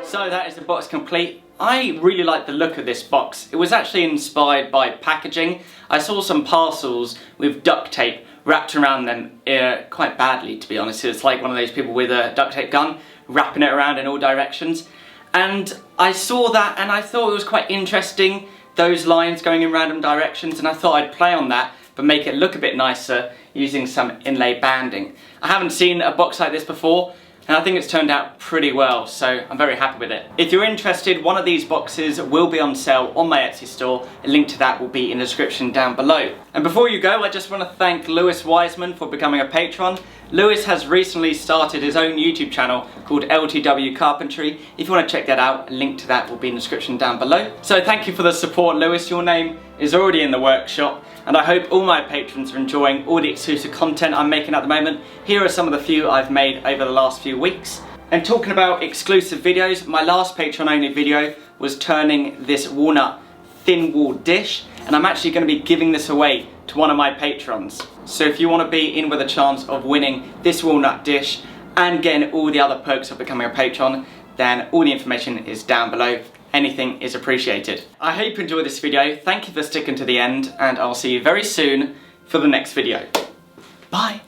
So that is the box complete. I really like the look of this box. It was actually inspired by packaging. I saw some parcels with duct tape wrapped around them quite badly, to be honest. It's like one of those people with a duct tape gun wrapping it around in all directions. And I saw that and I thought it was quite interesting, those lines going in random directions, and I thought I'd play on that but make it look a bit nicer using some inlay banding. I haven't seen a box like this before, and I think it's turned out pretty well, so I'm very happy with it. If you're interested, one of these boxes will be on sale on my Etsy store. A link to that will be in the description down below. And before you go, I just want to thank Lewis Wiseman for becoming a patron. Lewis has recently started his own YouTube channel called LTW Carpentry. If you want to check that out, a link to that will be in the description down below. So thank you for the support, Lewis. Your name is already in the workshop, and I hope all my patrons are enjoying all the exclusive content I'm making at the moment. Here are some of the few I've made over the last few weeks. And talking about exclusive videos, my last Patreon only video was turning this walnut thin walled dish, and I'm actually going to be giving this away to one of my patrons. So if you want to be in with a chance of winning this walnut dish and getting all the other perks of becoming a patron, then all the information is down below. Anything is appreciated. I hope you enjoyed this video. Thank you for sticking to the end, and I'll see you very soon for the next video. Bye!